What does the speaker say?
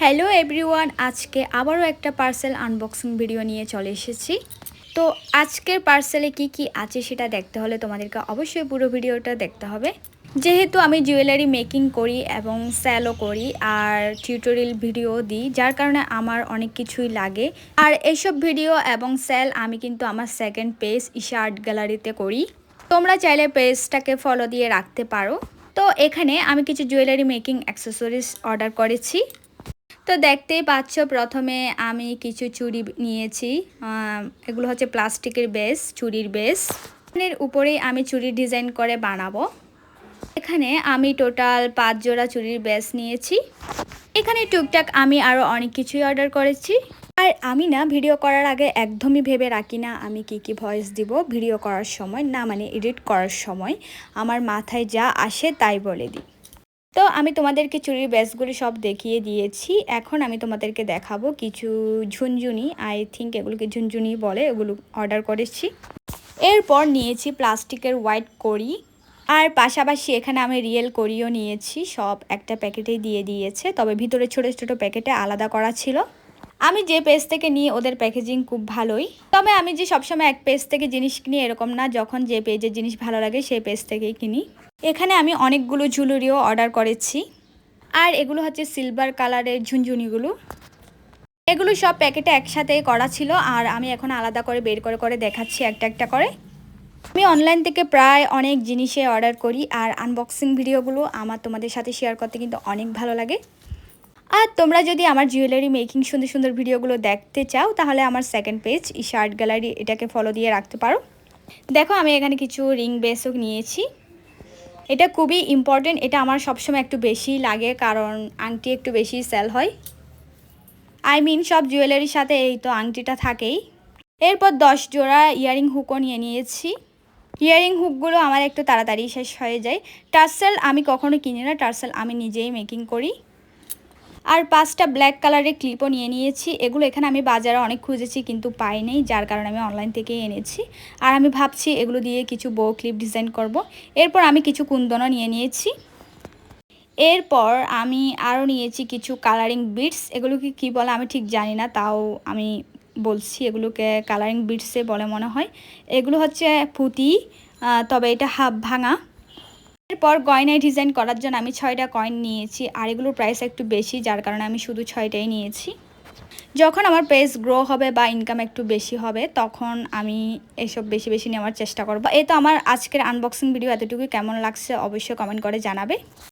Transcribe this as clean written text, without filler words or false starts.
Hello everyone, আজকে আবারও একটা পার্সেল আনবক্সিং ভিডিও নিয়ে চলে এসেছি। তো আজকের পার্সেলে কি কি আছে সেটা দেখতে হলে তোমাদেরকে অবশ্যই পুরো ভিডিওটা দেখতে হবে। যেহেতু আমি জুয়েলারি মেকিং করি এবং সেলও করি আর টিউটোরিয়াল ভিডিও দিই, যার কারণে আমার অনেক কিছুই লাগে। আর এইসব ভিডিও এবং সেল আমি কিন্তু আমার সেকেন্ড পেজ ঈশা আর্ট গ্যালারিতে করি। তোমরা চাইলে পেজটাকে ফলো দিয়ে রাখতে পারো। তো এখানে আমি কিছু জুয়েলারি মেকিং অ্যাক্সেসরিজ অর্ডার করেছি। তো দেখতেই পাচ্ছ, প্রথমে আমি কিছু চুড়ি নিয়েছি। এগুলো হচ্ছে প্লাস্টিকের বেস, চুড়ির বেস। এর উপরেই আমি চুড়ির ডিজাইন করে বানাবো। এখানে আমি টোটাল 5 জোড়া চুড়ির বেস নিয়েছি। এখানে টুকটাক আমি আরও অনেক কিছুই অর্ডার করেছি। আর আমি না ভিডিও করার আগে একদমই ভেবে রাখি না আমি কি ভয়েস দিব ভিডিও করার সময়, না মানে এডিট করার সময় আমার মাথায় যা আসে তাই বলে দিই। তো আমি তোমাদেরকে চুড়ির বেসগুলি সব দেখিয়ে দিয়েছি। এখন আমি তোমাদেরকে দেখাবো কিছু ঝুনঝুনি, আই থিঙ্ক এগুলোকে ঝুনঝুনি বলে, এগুলো অর্ডার করেছি। এরপর নিয়েছি প্লাস্টিকের হোয়াইট কড়ি, আর পাশাপাশি এখানে আমি রিয়েল কড়িও নিয়েছি। সব একটা প্যাকেটেই দিয়ে দিয়েছে, তবে ভিতরে ছোটো ছোটো প্যাকেটে আলাদা করা ছিল। আমি যে পেজ থেকে নিই ওদের প্যাকেজিং খুব ভালোই, তবে আমি যে সবসময় এক পেজ থেকে জিনিস কিনি এরকম না, যখন যে পেজের জিনিস ভালো লাগে সেই পেজ থেকেই কিনি। এখানে আমি অনেকগুলো ঝুলুরিও অর্ডার করেছি, আর এগুলো হচ্ছে সিলভার কালারের ঝুনঝুনিগুলো। এগুলো সব প্যাকেটে একসাথেই করা ছিল, আর আমি এখন আলাদা করে বের করে দেখাচ্ছি একটা একটা করে। আমি অনলাইন থেকে প্রায় অনেক জিনিসে অর্ডার করি, আর আনবক্সিং ভিডিওগুলো আমার তোমাদের সাথে শেয়ার করতে কিন্তু অনেক ভালো লাগে। আর তোমরা যদি আমার জুয়েলারি মেকিং সুন্দর সুন্দর ভিডিওগুলো দেখতে চাও, তাহলে আমার second page Isha art gallery, এটাকে ফলো দিয়ে রাখতে পারো। দেখো, আমি এখানে কিছু রিং বেসও নিয়েছি। এটা খুবই ইম্পর্টেন্ট, এটা আমার সবসময় একটু বেশি লাগে, কারণ আংটি একটু বেশি সেল হয়। সব জুয়েলারির সাথে এই তো আংটিটা থাকেই। এরপর 10 জোড়া ইয়ারিং হুকও নিয়ে নিয়েছি। ইয়ারিং হুকগুলো আমার একটু তাড়াতাড়ি শেষ হয়ে যায়। টার্সেল আমি কখনো কিনি না, টার্সেল আমি নিজেই মেকিং করি। আর 5টা ব্ল্যাক কালারের ক্লিপও নিয়ে নিয়েছি। এগুলো এখানে আমি বাজারে অনেক খুঁজেছি কিন্তু পাইনি, যার কারণে আমি অনলাইন থেকেই এনেছি। আর আমি ভাবছি এগুলো দিয়ে কিছু বো ক্লিপ ডিজাইন করব। এরপর আমি কিছু কুন্দনও নিয়ে নিয়েছি। এরপর আমি আরও নিয়েছি কিছু কালারিং বিটস। এগুলোকে কি বলে আমি ঠিক জানি না, তাও আমি বলছি এগুলোকে কালারিং বিটসে বলে মনে হয়। এগুলো হচ্ছে পুঁতি, তবে এটা হাফ ভাঙা। এরপর গয়নায় ডিজাইন করার জন্য আমি 6টা কয়েন নিয়েছি, আর এগুলোর প্রাইস একটু বেশি, যার কারণে আমি শুধু 6টাই নিয়েছি। যখন আমার পেজ গ্রো হবে বা ইনকাম একটু বেশি হবে, তখন আমি এসব বেশি বেশি নেওয়ার চেষ্টা করব। এই তো আমার আজকের আনবক্সিং ভিডিও এতটুকুই। কেমন লাগছে অবশ্যই কমেন্ট করে জানাবে।